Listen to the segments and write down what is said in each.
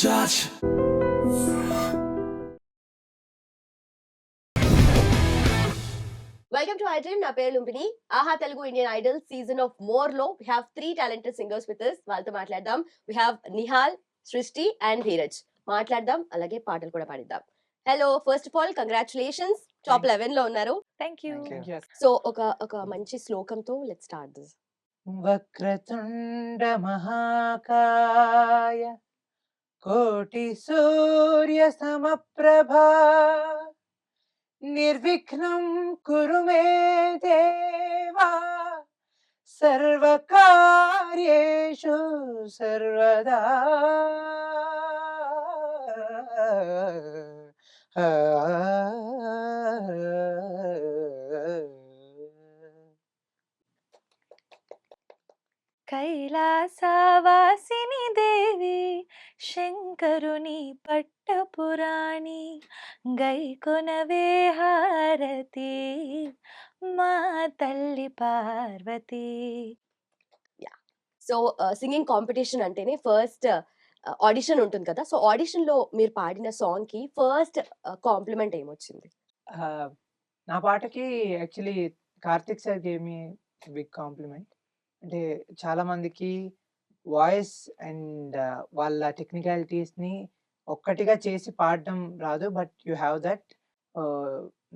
touch. Welcome to I dream. నా పేరు Lumpini. Aha Telugu Indian Idol season of more లో we have 3 talented singers with us. వాళ్ళతో మాట్లాడదాం. We have Nihal, సృష్టి అండ్ ధీరజ్. మాట్లాడదాం, అలాగే పాటలు కూడా పాడిద్దాం. Hello, first of all congratulations, top 11 లో ఉన్నారు. Thank you. సో ఒక మంచి శ్లోకంతో లెట్స్ స్టార్ట్ దిస్. వక్రతుండ మహాకాయ కోటి సూర్య సమప్రభా నిర్విఘ్నం కురు మే దేవా సర్వకార్యేషు సర్వదా. కైలాసవాసిని దేవి శంకరుని పట్టపురాణి గైకొనవే హారతి మా తల్లి పార్వతి. సో సింగింగ్ కాంపిటీషన్ అంటేనే ఫస్ట్ ఆడిషన్ ఉంటుంది కదా. సో ఆడిషన్ లో మీరు పాడిన సాంగ్ కి ఫస్ట్ కాంప్లిమెంట్ ఏమొచ్చింది? నా పాటకి actually Karthik sir gave me big compliment. అంటే చాలా మందికి వాయిస్ అండ్ వాళ్ళ టెక్నికాలిటీస్ని ఒక్కటిగా చేసి పాడడం రాదు, బట్ యూ హ్యావ్ దట్.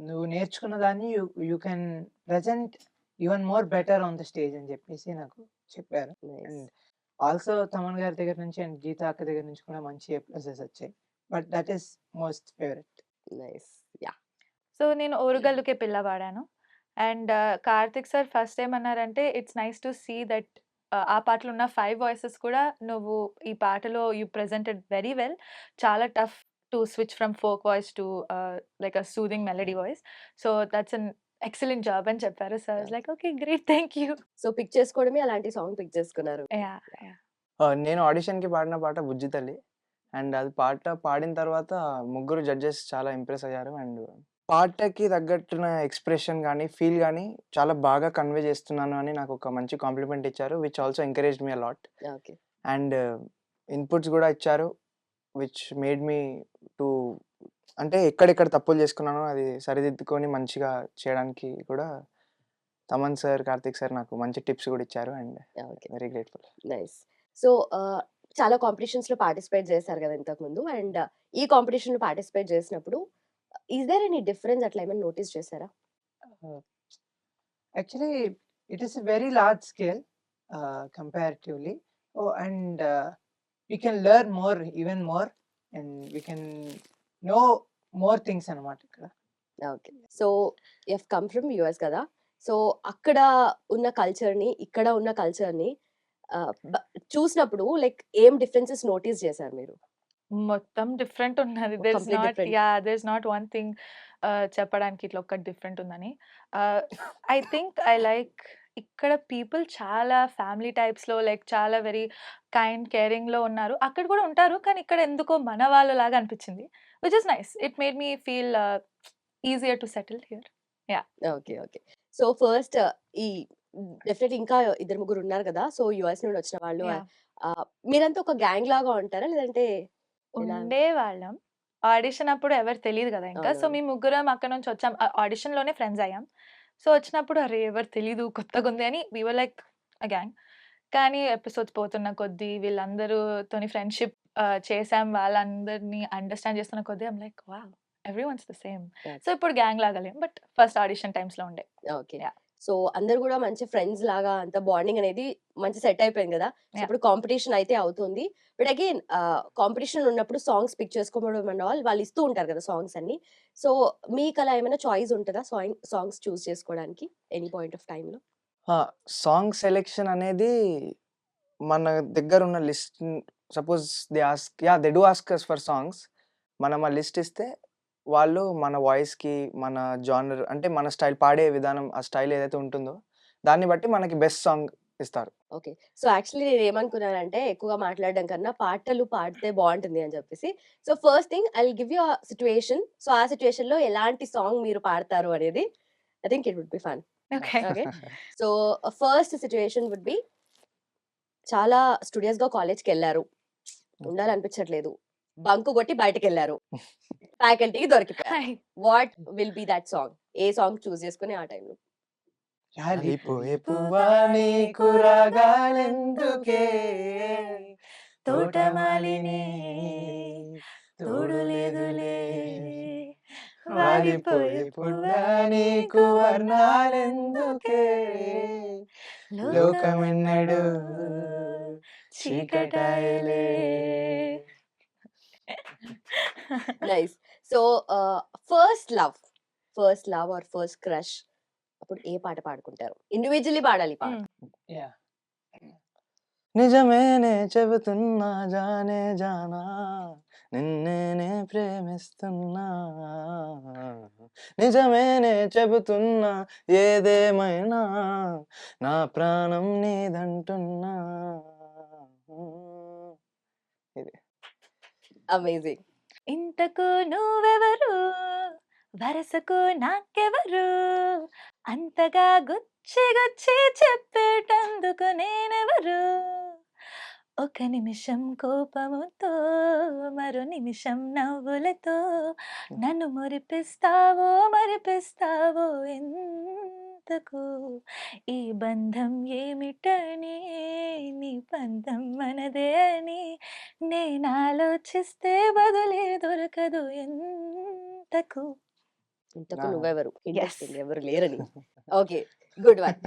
నువ్వు నేర్చుకున్న దాన్ని you can present even more better on the stage అని చెప్పేసి నాకు చెప్పారు. అండ్ ఆల్సో తమన్ గారి దగ్గర నుంచి అండ్ గీతా అక్క దగ్గర నుంచి కూడా మంచి ప్లసెస్ వచ్చాయి, but that is most favourite. Nice. Yeah. So నేను ఓరుగల్లుకే పిల్ల పాడాను. అండ్ కార్తిక్ సార్ ఫస్ట్ ఏమన్నారంటే it's nice to see that ఆ పాటలో ఉన్న 5 వాయిసెస్ కూడా నువ్వు ఈ పాటలో యూ ప్రెజెంటెడ్ వెరీ వెల్. చాలా tough to switch from folk voice to like a soothing melody voice. So that's an excellent job అని చెప్పారు sir. Like okay, great, thank you. So pick చేసుకోవడమే అలాంటి సాంగ్ పిక్ చేసుకున్నారు. Yeah. నేను ఆడిషన్‌కి పాడిన పాట 'బుజ్జి తల్లి'. అండ్ అది పాట పాడిన తర్వాత ముగ్గురు జడ్జెస్ చాలా ఇంప్రెస్ అయ్యారు. అండ్ పాటకి తగ్గట్టున ఎక్స్‌ప్రెషన్ గానీ, ఫీల్ గానీ చాలా బాగా కన్వే చేస్తున్నాను అని నాకు ఒక మంచి కాంప్లిమెంట్ ఇచ్చారు. Which also encouraged me a lot. Okay. And inputs గూడా ఇచ్చారు. విచ్ మేడ్ మీ టు అంటే ఎక్కడెక్కడ తప్పులు చేసుకున్నానో అది సరిదిద్దుకొని మంచిగా చేయడానికి కూడా తమన్ సార్, కార్తిక్ సార్ నాకు మంచి టిప్స్ కూడా ఇచ్చారు. And okay. Very grateful. Nice. So చాలా కాంపిటీషన్స్ లో పార్టిసిపేట్ చేశారు కదా ఇంతకు ముందు. అండ్ ఈ కాంపిటీషన్ లో పార్టిసిపేట్ చేసినప్పుడు ఈస్ దేర్ ఎనీ డిఫరెన్స్ అట్లా ఏమైనా నోటీస్ చేశారా? Actually, it is a very large scale comparatively. Oh, and we can learn more, even more, and we can know more things అన్నమాట ఇక్కడ. Okay. So you have come from US కదా. So అక్కడ ఉన్న culture ని ఇక్కడ ఉన్న culture ని చూసినప్పుడు లైక్ ఏం డిఫరెన్సెస్ నోటీస్ చేశారు మీరు? మొత్తం డిఫరెంట్ ఉన్నది. There is Complete not different. There is not one thing చెప్పడానికి ఇట్లా ఒక్కటి డిఫరెంట్ ఉందని. ఐ థింక్ ఐ లైక్ ఇక్కడ పీపుల్ చాలా ఫ్యామిలీ టైప్స్‌లో లైక్ చాలా వెరీ కైండ్, కేరింగ్‌లో ఉన్నారు. అక్కడ కూడా ఉంటారు. కానీ ఇక్కడ ఎందుకో మన వాళ్ళలాగా అనిపించింది. Which is nice. It made me feel easier to settle here. Okay. Okay. So first ఈ డెఫినెట్‌లీ ఇంకా ఇద్దరు ముగ్గురు ఉన్నారు కదా. సో యుఎస్ నుండి వచ్చిన వాళ్ళు యాహ్! మీరంతా ఒక గ్యాంగ్ లాగా ఉంటారా? లేదంటే ఎలా? ఉండేవాళ్ళం. ఆడిషన్ అప్పుడు ఎవరు తెలీదు కదా ఇంకా. సో అవునవును. మేము ముగ్గురం అక్కడి నుంచి వచ్చాం. ఆడిషన్‌లోనే ఫ్రెండ్స్ అయ్యాం. సో వచ్చినప్పుడు అరే! ఎవరు తెలీదు, కొత్తగుంది అని వి వర్ లైక్ ఎ గ్యాంగ్. కానీ ఎపిసోడ్స్ పోతున్న కొద్దీ వీళ్ళందరూతోని ఫ్రెండ్‌షిప్ చేసాం. వాళ్ళందరిని అండర్‌స్టాండ్ చేస్తున్న కొద్దీ I'm like wow! Everyone's the same. So ఇప్పుడు గ్యాంగ్ లాగా లేం. బట్ ఫస్ట్ ఆడిషన్ టైమ్స్‌లో ఉండే. ఓకే. యాహ్! సో అందరూ కూడా మంచి ఫ్రెండ్స్ లాగా అంత బాండింగ్ అనేది మంచి సెట్ అయిపోయింది కదా. So yeah! ఇప్పుడు కాంపిటీషన్ అయితే అవుతుంది. బట్ అగైన్ కాంపిటీషన్ ఉన్నప్పుడు సాంగ్స్ పిక్ చేసుకోవడం అండ్ ఆల్ వాళ్ళు ఇస్తూ ఉంటారు కదా సాంగ్స్ అన్ని. సో మీకు అలా ఏమైనా చాయిస్ ఉంటుందా సాంగ్స్ చూస్ చేసుకోవడానికి ఎనీ పాయింట్ ఆఫ్ టైంలో? సాంగ్ సెలెక్షన్ అనేది మన దగ్గర ఉన్న list suppose they do ask us for songs. మనం ఆ లిస్ట్ ఇస్తే వాళ్ళు మన వాయిస్‌కి, మన జానర్ అంటే మన స్టైల్ పాడే విధానం, ఆ స్టైల్ ఏదైతే ఉంటుందో దాన్ని బట్టి మనకి బెస్ట్ సాంగ్ ఇస్తారు. ఓకే. సో యాక్చువల్లీ నేనేమనుకున్నానంటే ఎక్కువగా మాట్లాడడం కన్నా పాటలు పాడితే బావుంటుంది అని చెప్పేసి. So first thing I will give you a situation. So ఆ సిట్యుయేషన్‌లో ఎలాంటి సాంగ్ మీరు పాడతారు అనేది I think it would be fun. Okay. Okay. So first situation would be చాలా స్టూడియస్‌గా కాలేజ్‌కెళ్లారు. ఉండాలనిపించట్లేదు. బంకు కొట్టి బయటకెళ్లారు, ఫ్యాకల్టీకి దొరికిపోయారు. What will be that song? ఏ సాంగ్ చూస్ చేసుకుని ఆ టైంలో? రాలిపోయే పువ్వా నీకు రాగాలెందుకే తోటమాలిని తోడు లేదులే, వాలిపోయే పువ్వా నీకు వర్ణాలెందుకే లోకమెన్నడు చీకటాయలే. Nice. So first love or first crush అప్పుడు ఏ పాట పాడుకుంటారు? ఇండివిజువల్లీ పాడాలి పాట. యా నిజమేనే చెబుతున్నా జానే జానా, నిన్నేనే ప్రేమిస్తున్నా, నిజమేనే చెబుతున్నా ఏదేమైనా నా ప్రాణం నీదంటున్నా. ఇది అమేజింగ్. ఇంతకు నువ్వెవరు, వరసకు నాకెవరు, అంతగా గుచ్చి గుచ్చి చెప్పేటందుకు నేనెవరు, ఒక నిమిషం కోపముతో మరో నిమిషం నవ్వులతో నన్ను మరిపిస్తావో ఎందుకు, ఈ బంధం ఏమిటని నీ బంధం మనదే అని నేను ఆలోచిస్తే బదులే దొరకదు ఎంతకు. ఇంతకు Ah. నువ్వెవరు? Yes. ఇంట్రెస్టింగ్, ఎవరు లేరని. Okay, good one.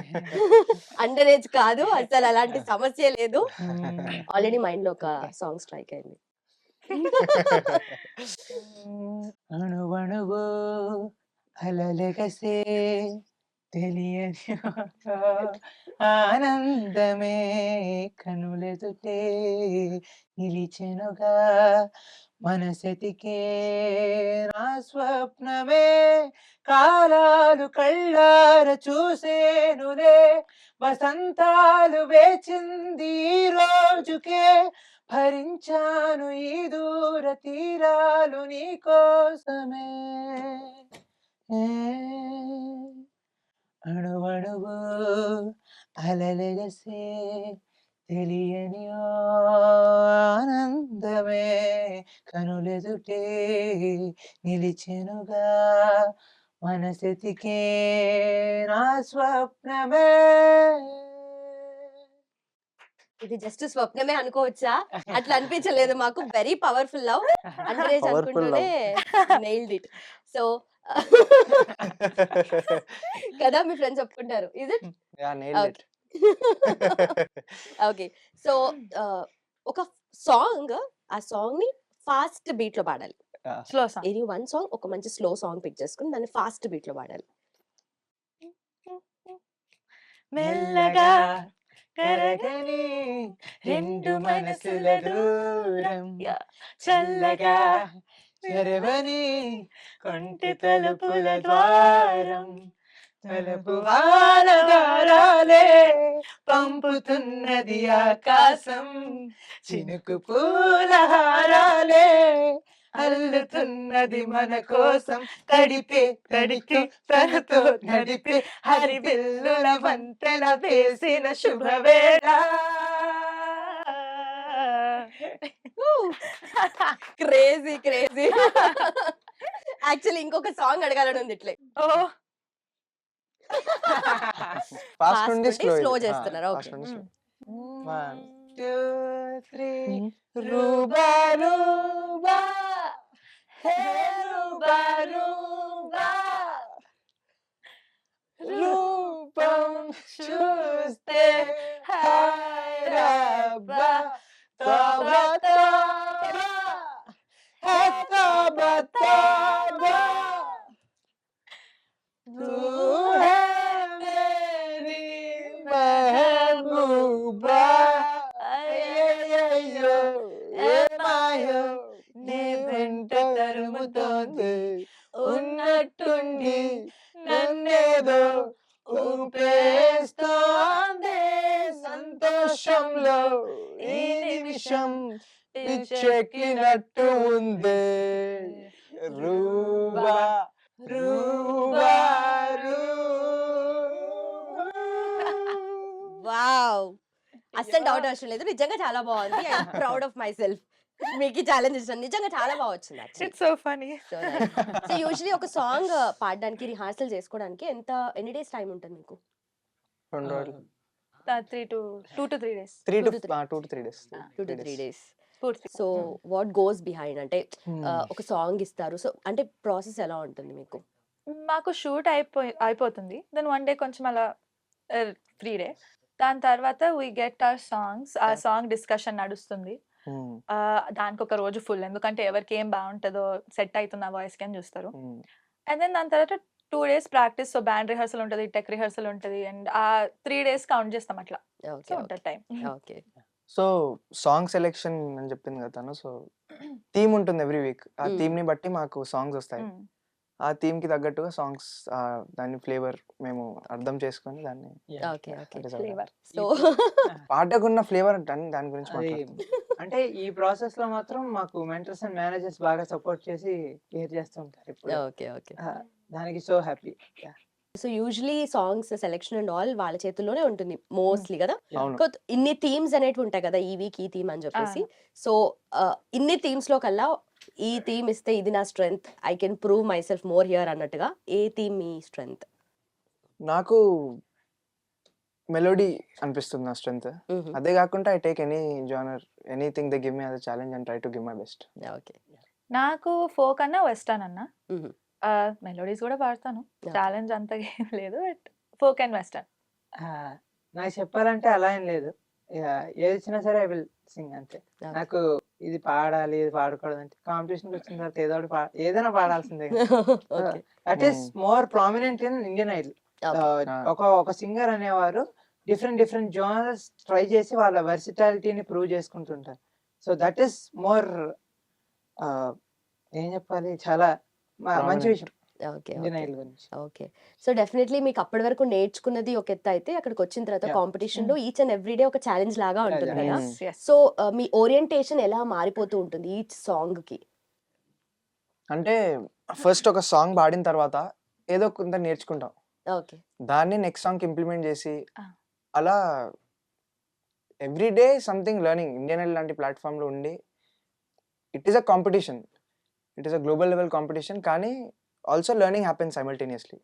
Under age కాదు, అసలు అలాంటి సమస్య లేదు. ఆల్రెడీ మైండ్ లో ఒక సాంగ్ స్ట్రైక్ అయింది. అణువణువు అలలెగసే తెలియని ఆనందమే కనులెదుటే నిలిచెనుగా, మనసెతికే నా స్వప్నమే కాలాలు కళ్ళార చూసేనులే, వసంతాలు వేచింది ఈ రోజుకే, భరించాను ఈ దూర తీరాలు నీ కోసమే. అణువణువు అలలెగసే తెలియని ఆనందమే కనులెదుటే నిలిచెనుగా, మనసెతికే నా స్వప్నమే. ఇది జస్ట్ స్వప్నమే అనుకోవచ్చా? అట్లా అనిపించలేదు మాకు. Very powerful love. Under age Powerful అనుకుంటూనే నెయిల్డ్ ఇట్. సో కదా మీ ఫ్రెండ్స్ ఒప్పుకుంటారు. Is it? Yeah nailed it. Okay. So ఒక సాంగ్, ఆ సాంగ్ ని ఫాస్ట్ బీట్ లో పాడాలి. Slow song. Any one song, ఒక మంచి స్లో సాంగ్ పిక్ చేసుకుని దాన్ని ఫాస్ట్ బీట్ లో పాడాలి. మెల్లగా కరగని రెండు మనసుల దూరం, Yeah. చల్లగా చెరవని కొంటి తలుపుల ద్వారం, తలుపు వానదారాలే పంపుతున్నది ఆకాశం, చినుకు పూల హారాలే అల్లుతున్నది మన కోసం, తడిపే తడికి తనతో నడిపే హరిబిల్లుల వంతెన వేసిన శుభవేళ. Crazy crazy. యాక్చువల్లీ ఇంకొక సాంగ్ అడగాలని ఉంది ఇట్లే. ఓ ఫాస్ట్ Fast నుండి నుండి స్లో slow చేస్తున్నారు. Fast Okay. నుండి స్లో. 1 2 3 రూబా రూబా హే రూబా రూబా, రూపం చూస్తే హైరబ్బా, తోబా తోబా హే తోబా తోబా, తూ హే మేరీ మెహబూబా, అయ్యయ్యో ఏమాయో నీ వెంట తరుముతోంది, ఉన్నట్టుండి నన్నేదో ఊపేస్తోంది, సంతోషంలో ఈ నిమిషం పిచ్చెక్కినట్టు ఉంది, రూబా రూబా రూ. వావ్, అస్సలు డౌట్ అవసరం లేదు. నిజంగా చాలా బాగుంది. I am proud of myself. మీకు ఛాలెంజ్ ఇచ్చాను నిజంగా చాలా బాగా వచ్చింది actually. It's so funny. So usually ఒక సాంగ్ పాడడానికి రిహార్సల్ చేసుకోవడానికి ఎన్ని డేస్ టైం ఉంటుంది మీకు? 2 రోజులు 2 to 3 days 3 2 to to 3 2 to 3 days 2 to 3 days. పూర్తి. సో వాట్ గోస్ బిహైండ్ అంటే ఒక సాంగ్ ఇస్తారు, సో అంటే ప్రాసెస్ ఎలా ఉంటుంది మీకు? మాకు షూట్ అయిపోతుంది. దెన్ 1 డే కొంచెం అలా ఫ్రీ డే. దాని తర్వాత వి గెట్ అవర్ సాంగ్స్. ఆ సాంగ్ డిస్కషన్ నడుస్తుంది. దానికి ఒక రోజు ఫుల్, ఎందుకంటే ఎవరికి ఏం బాగుంటుందో సెట్ అవుతుంది ఆ వాయిస్కి అని చూస్తారు. అండ్ దెన్ దాని తర్వాత 2 days practice. So band rehearsal ఉంటుంది, టెక్ రిహర్సల్ ఉంటుంది, అండ్ ఆ 3 days కౌంట్ చేస్తాం అట్లా. ఓకే సో ఉంటుంది time. Okay so song selection అని చెప్పింది కదా తను. సో థీమ్ ఉంటుంది ఎవ్రీ వీక్. ఆ థీమ్ ని బట్టి మాకు సాంగ్స్ వస్తాయి. ఆ థీమ్ కి తగ్గట్టుగా సాంగ్స్ దాని ఫ్లేవర్ మేము అర్థం చేసుకొని దాన్ని ఓకే ఓకే decide చేయాలి. ఫ్లేవర్. సో పాటకున్న ఫ్లేవర్ దాని గురించి అది మాట్లాడుతున్నాం. అంటే ఈ ప్రాసెస్ లో మాత్రం మాకు మెంటర్స్ అండ్ మేనేజర్స్ బాగా సపోర్ట్ చేసి క్లియర్ చేస్తూ ఉంటారు ఇప్పుడు. ఓకే ఓకే దానికి so happy. So usually songs selection and all వాళ్ళ చేతుల్లోనే ఉంటుంది మోస్ట్లీ కదా. అవును. ఇన్ని థీమ్స్ అనేవి ఉంటాయి కదా, ఈ వీక్ ఈ థీమ్ అని చెప్పేసి. సో ఇన్ని థీమ్స్ లో కల్లా ఈ థీమ్ ఇస్తే ఇది నా strength, I can prove my self more here అన్నట్టుగా ఏ థీమ్ మీ స్ట్రెంగ్త్? నాకు మెలోడీ అనిపిస్తుంది నా స్ట్రెంత్. అదే కాకుండా I take any genre, anything they give me as a challenge and try to give my best. Okay నాకు ఫోక్ అన్నా western అన్నా, melodies కూడా పాడతాను. ఛాలెంజ్ అంతగా ఏం లేదు, బట్ ఫోక్ అండ్ వెస్టర్న్. నాకు చెప్పాలంటే అలా ఏం లేదు. ఏది వచ్చినా సరే ఐ విల్ సింగ్ అంతే. నాకు ఇది పాడాలి ఇది పాడకూడదు అంటే కాంపిటీషన్ వచ్చిన తర్వాత ఏదో ఒకటి ఏదైనా పాడాల్సిందే. Okay that is more prominent in Indian Idol. ఒక సింగర్ అనేవారు డిఫరెంట్ జోనర్స్ ట్రై చేసి వాళ్ళ వర్సిటాలిటీని ప్రూవ్ చేసుకుంటుంటారు. సో దట్ ఈస్ మోర్ ఏం చెప్పాలి, చాలా మంచి విషయం ఓకే ఇండియన్ ఐడల్ గురించి. ఓకే సో డెఫినెట్లీ మీకు అప్పటి వరకు నేర్చుకున్నది ఒక ఎత్తు అయితే, అక్కడికి వచ్చిన తర్వాత Yeah. కాంపిటీషన్ లో ఈచ్ అండ్ ఎవ్రీ డే ఒక ఛాలెంజ్ లాగా ఉంటుంది Yeah. కదా. Yes. సో మీ ఓరియంటేషన్ ఎలా మారిపోతూ ఉంటుంది ఈచ్ సాంగ్ కి? అంటే ఫస్ట్ ఒక సాంగ్ పాడిన తర్వాత ఏదో కొంత నేర్చుకుంటాం, ఓకే దాన్ని నెక్స్ట్ సాంగ్ ఇంప్లిమెంట్ చేసి Ah. అలా every day something learning. Indian Idol లాంటి ప్లాట్ఫామ్ లో ఉండి it is a competition, it is a global level competition, కానీ ఆల్సో లెర్నింగ్ హ్యాపెన్ సైమల్టేనియస్లీ.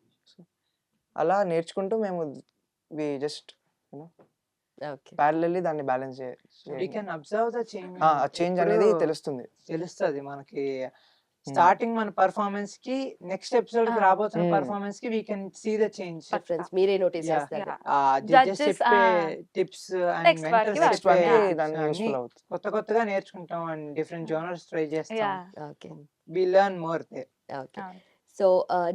అలా నేర్చుకుంటూ మేము వి జస్ట్ ఓకే ప్యారలల్లీ దాన్ని balance We can observe the change. Change అనేది తెలుస్తుంది. తెలుస్తుంది మనకి. స్టార్టింగ్ మన పర్ఫార్మెన్స్ కి నెక్స్ట్ ఎపిసోడ్ కి రాబోతున్న పర్ఫార్మెన్స్ కి we can see the change. Difference మీరే నోటీస్ Yeah. చేస్తారు. జడ్జెస్ Judges, చెప్పే టిప్స్ అండ్ Next వారికి నెక్స్ట్ Yeah. వాటికి దాన్ని యూస్ఫుల్ అవుతుంది. కొత్తగా నేర్చుకుంటాం అండ్ డిఫరెంట్ జోనర్స్ ట్రై చేస్తాం. Okay we learn more they. Okay so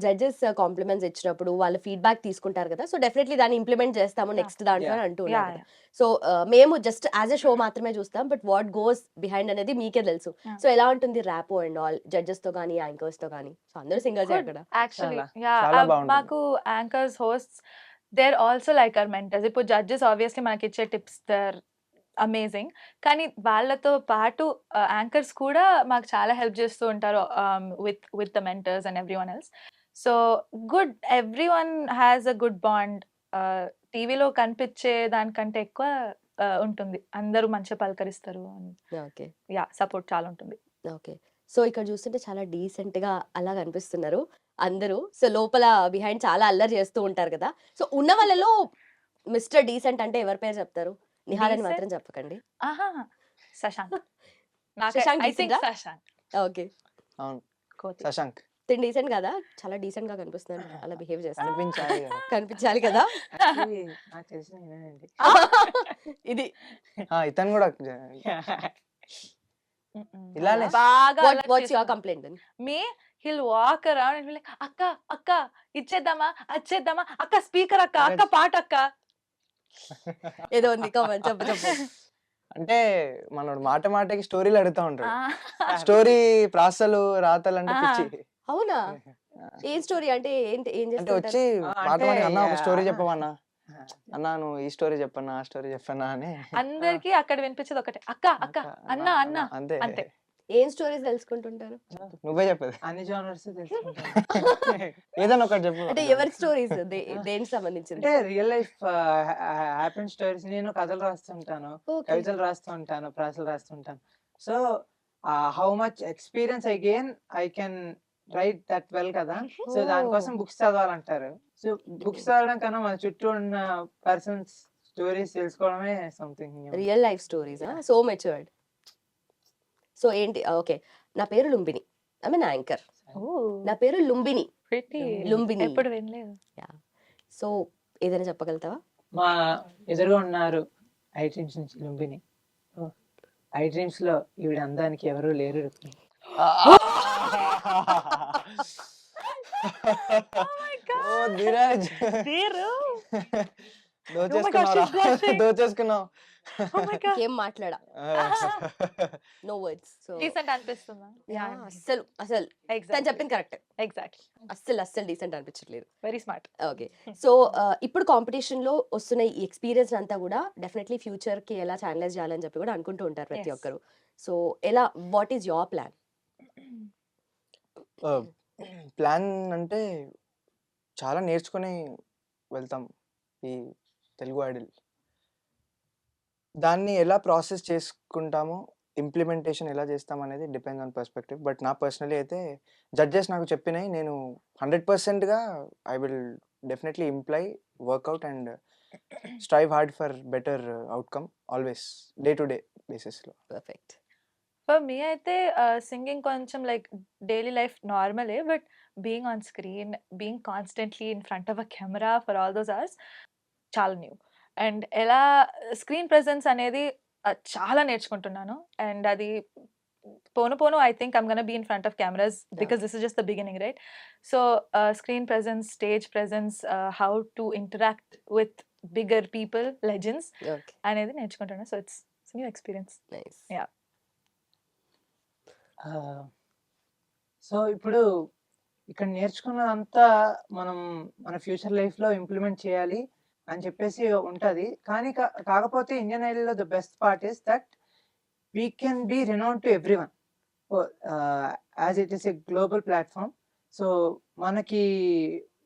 judges compliments ఇచ్చినప్పుడు వాళ్ళు ఫీడ్బ్యాక్ తీసుకుంటారు కదా, సో డెఫినెట్లీ దాన్ని ఇంప్లిమెంట్ చేస్తాము నెక్స్ట్ దాంట్లో అని అంటూ ఉన్నారు కదా. సో మేము జస్ట్ యాజ్ ఎ షో మాత్రమే చూస్తాం, బట్ వాట్ గోస్ బిహైండ్ అనేది మీకే తెలుసు. Yeah. సో ఎలా ఉంటుంది ర్యాపో అండ్ ఆల్ జడ్జెస్ తో కానీ యాంకర్స్ తో కానీ? సో అందరూ సింగర్స్ Good. అక్కడ. యాక్చువల్లీ చాలా బాగుంటుంది. మాకు anchors, hosts, they're also like our mentors. ఇప్పుడు జడ్జెస్ ఆబ్వియస్లీ మనకి ఇచ్చే టిప్స్ దేర్ అమేజింగ్, కానీ వాళ్ళతో పాటు యాంకర్స్ కూడా మాకు చాలా హెల్ప్ చేస్తూ ఉంటారు with the mentors and every one else. So good, every one has a good bond. టీవీలో కనిపించే దానికంటే ఎక్కువ ఉంటుంది. అందరూ మంచిగా పలకరిస్తారు. ఓకే యా, సపోర్ట్ చాలా ఉంటుంది. ఓకే సో ఇక్కడ చూస్తుంటే చాలా డీసెంట్ గా అలా కనిపిస్తున్నారు అందరూ. సో లోపల బిహైండ్ చాలా అల్లరి చేస్తూ ఉంటారు కదా. సో ఉన్న వాళ్ళలో మిస్టర్ డీసెంట్ అంటే ఎవరి పేరు చెప్తారు? నిహాల్ అని Decent? మాత్రం చెప్పకండి. ఆహా, శశాంక్. శశాంక్ ఐ థింక్ decent-ఆ? శశాంక్. ఓకే అవును, కోతి. శశాంక్ తిని డీసెంట్ కదా, చాలా డీసెంట్ గా కనిపిస్తున్నారు, అలా బిహేవ్ చేస్తారు. అనిపించాలి కదా. కనిపించాలి కదా. Actually, నాకు తెలిసిన నేనేనండి. ఇది ఇతను కూడా ఇలానే. బాగా వాట్స్ యువర్ కంప్లైంట్ దెన్? మీ he'll walk around and be like, అక్క ఇచ్చేద్దామా వచ్చేద్దామా, అక్క స్పీకర్ అక్క పాట అక్క. ఏదో ఉంది, కమన్ చెప్పు చెప్పు. అంటే మనోడు మాటకి స్టోరీలు అడుగుతా ఉంటాడు. స్టోరీ ప్రాసలు రాతలు అంటే పిచ్చి. అవునా? ఏం స్టోరీ అంటే ఏంటి, ఏం అంటే వచ్చి చేస్తుంటారు? మాటకి అన్న ఒక స్టోరీ చెప్పవన్నా, అన్నా నువ్వు ఈ స్టోరీ చెప్పన్నా ఆ స్టోరీ చెప్పన్నా అని. అందరికి అక్కడ వినిపించేది ఒకటే, అక్క అక్క అన్న అన్న. అంతే అంతే. ఏం స్టోరీస్ తెలుసుకుంటుంటారు? నువ్వే చెప్పదు, అన్ని జోనర్స్ తెలుసుకుంటాను. ఏదైనా ఒకటి చెప్పు. అంటే ఎవరి స్టోరీస్, దేనికి సంబంధించింది? అంటే రియల్ లైఫ్ హ్యాపెన్ స్టోరీస్. నేను కథలు రాస్తుంటాను, Okay. కవితలు రాస్తూ ఉంటాను, ప్రాసలు రాస్తుంటాను. So how much experience I gain I can write that well కదా. సో దానికోసం బుక్స్ చదవాలంటారు. సో బుక్స్ చదవడం కన్నా మన చుట్టూ ఉన్న పర్సన్స్ స్టోరీస్ తెలుసుకోవడమే something. Real life stories so matured. So ఏంటి ఓకే, నా పేరు లుంబిని, ఐ మీన్ యాంకర్. నా పేరు లుంబిని. లుంబిని. ఎప్పుడు వినలేదు. సో ఏదైనా చెప్పగలుగుతావా? మా ఎదురుగా ఉన్నారు ఐ డ్రీమ్స్ నుంచి లుంబిని. ఐ డ్రీమ్స్ లో ఈవిడ అందానికి ఎవరు లేరు. ఓ ధీరజ్, దోచేసుకున్నావు. ఏం మాట్లాడా, నో వర్డ్స్. సో డీసెంట్ అనిపిస్తుందా? అస్సలు అసలు తను చెప్పింది కరెక్ట్. ఎగ్జాక్ట్లీ. అస్సలు డీసెంట్ అనిపించట్లేదు. Very smart. ఓకే. సో ఇప్పుడు కాంపిటీషన్ లో వస్తున్న ఈ ఎక్స్పీరియన్స్ అంతా కూడా డెఫినెట్లీ ఫ్యూచర్ కి ఎలా ఛానలైజ్ చేయాలని చెప్పి కూడా అనుకుంటూ ఉంటారు ప్రతి Yes. ఒక్కరు. సో ఎలా, what is your plan? Plan అంటే చాలా నేర్చుకొని వెళ్తాం ఈ తెలుగు ఐడల్. దాన్ని ఎలా ప్రాసెస్ చేసుకుంటామో, ఇంప్లిమెంటేషన్ ఎలా చేస్తాం అనేది డిపెండ్స్ ఆన్ పర్స్పెక్టివ్. బట్ నా పర్సనలీ అయితే జడ్జెస్ నాకు చెప్పినాయి, నేను 100%గా I will definitely imply, work out and strive hard for better outcome always, day to day బేసిస్లో. పర్ఫెక్ట్. ఫర్ మీ అయితే సింగింగ్ కొంచెం లైక్ డైలీ లైఫ్ నార్మలే, but being on screen, being constantly in front of a camera for all those hours చాలా new. And ఎలా screen presence అనేది చాలా నేర్చుకుంటున్నాను. And అది పోను I think I'm gonna be in front of cameras because this is just the beginning, right? So screen presence, stage presence, how to interact with bigger people, legends okay, అనేది నేర్చుకుంటున్నాను. So it's new experience. Nice. Yeah. So ఇప్పుడు ఇక్కడ నేర్చుకున్నదంతా మనం మన future లైఫ్లో implement చేయాలి అని చెప్పేసి ఉంటుంది. కానీ కాకపోతే ఇండియన్ ఐడల్లో the best part is that we can be renown to everyone as it is a global platform. So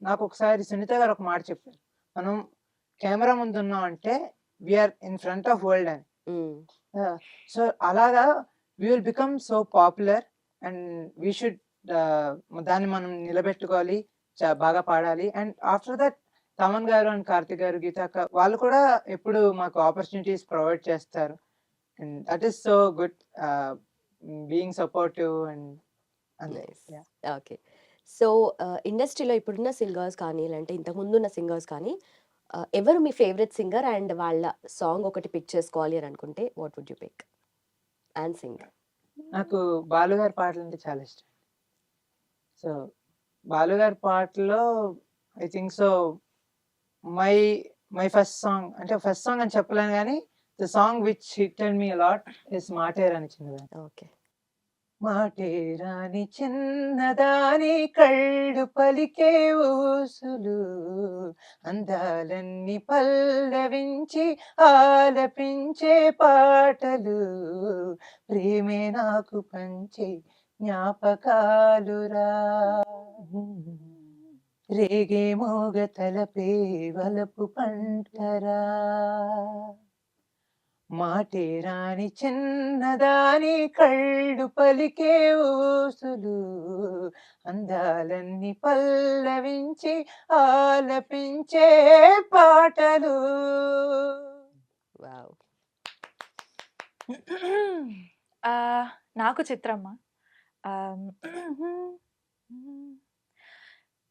నాకు ఒకసారి సునీత గారు ఒక మాట చెప్పారు, మనం కెమెరా ముందు ఉన్నాం అంటే we're in front of world అని. సో అలాగా we will become so popular and we should దాన్ని మనం నిలబెట్టుకోవాలి, బాగా పాడాలి. అండ్ ఆఫ్టర్ దట్ తమన్ గారు అండ్ కార్తిక్ గారు, గీతాక వాళ్ళు కూడా ఎప్పుడు మాకు ఆపర్చునిటీస్ ప్రొవైడ్ చేస్తారు. And that is so good, being supportive and nice. Okay. So ఇండస్ట్రీలో ఇప్పుడున్న సింగర్స్ కానీ, లేదంటే ఇంతకు ముందు ఉన్న సింగర్స్ కానీ, ఎవరు మీ ఫేవరెట్ సింగర్ అండ్ వాళ్ళ సాంగ్ ఒకటి పిక్ చేసుకోవాలి అని అనుకుంటే what would you pick and sing? నాకు బాలు గారి పాటలు అంటే చాలా ఇష్టం. సో బాలు గారి పాటలో I think so my first song అని చెప్పలేను కానీ the song which hitted me a lot is Materani Chinnadani. Okay. మాటేరాని చిన్నదాని కళ్ళు పలికే ఊసులు, అందాలన్నీ పల్లవించి ఆలపించే పాటలు, ప్రేమే నాకు పంచే జ్ఞాపకాలురా, రేగే మోగ తలపే వలపు పంటరా, మాటేరాని చిన్నదాని కళ్ళు పలికే ఊసులు, అందాలన్నీ పల్లవించి ఆలపించే పాటలు. వావ్. నాకు చిత్రమ్మ.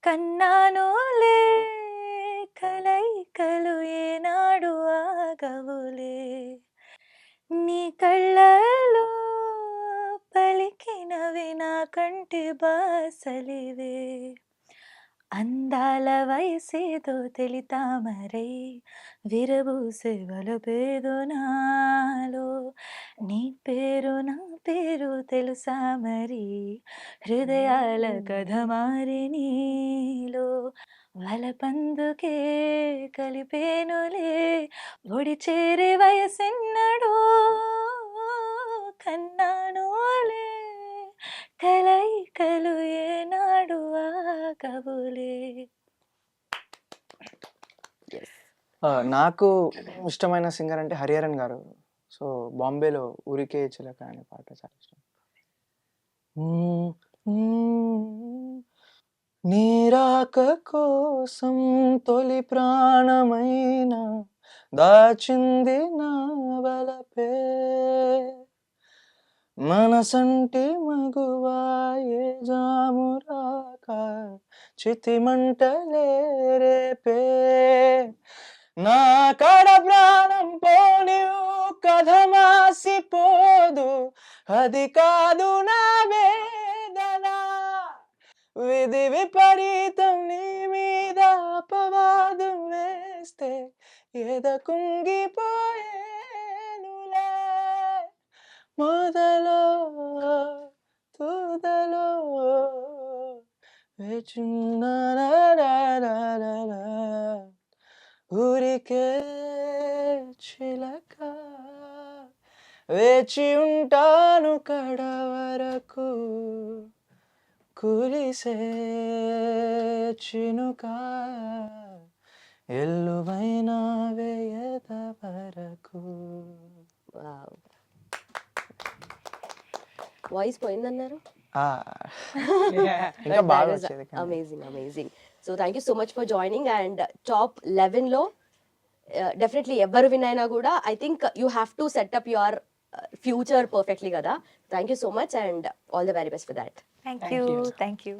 కన్నానులే కలైకలు ఏనాడు ఆగవులే, నీ కళ్ళలో పలికినవి నా కంటి బాసలివే, అందాల వయసేదో తెలితామరై విరబూసే వలపేదో నాలో, నీ పేరు నా పేరు తెలుసా మరి, హృదయాల కథ మారి నీలో, వలపందుకే కలిపేనులే ఒడి చేరే వయసెన్నడో, కన్నానులే కలైకలు ఏనాడు ఆగవులే. నాకు ఇష్టమైన సింగర్ అంటే హరిహరన్ గారు. సో బాంబేలో ఊరికే చిలక అనే పాట చాలా ఇష్టం. నీరాక కోసం తొలి ప్రాణమైన దాచింది నా వలపే మనసంటి మగువాయే జామురాక చితిమంటలే రేపే నా కడ ప్రాణం పోనివు కథ మాసిపోదు అది కాదు నా వేదన విధి విపరీతం నీ మీద అపవాదం వేస్తే ఎద కుంగిపోయేనులే మొదలో తుదలో ఊరికే చిలక వేచి ఉంటాను కడ వరకు కురిసే చినుక ఎల్లువైన వేయద వరకు వాయిస్ పోయిందన్నారు. ఇంకా బాగా వచ్చేది కానీ. Amazing. So thank you so much for joining. And top 11 లో డెఫినెట్లీ ఎవరు విన్ అయినా కూడా I think you have to set up your future perfectly కదా. Thank you so much and all the very best for that. Thank Thank you you. Thank you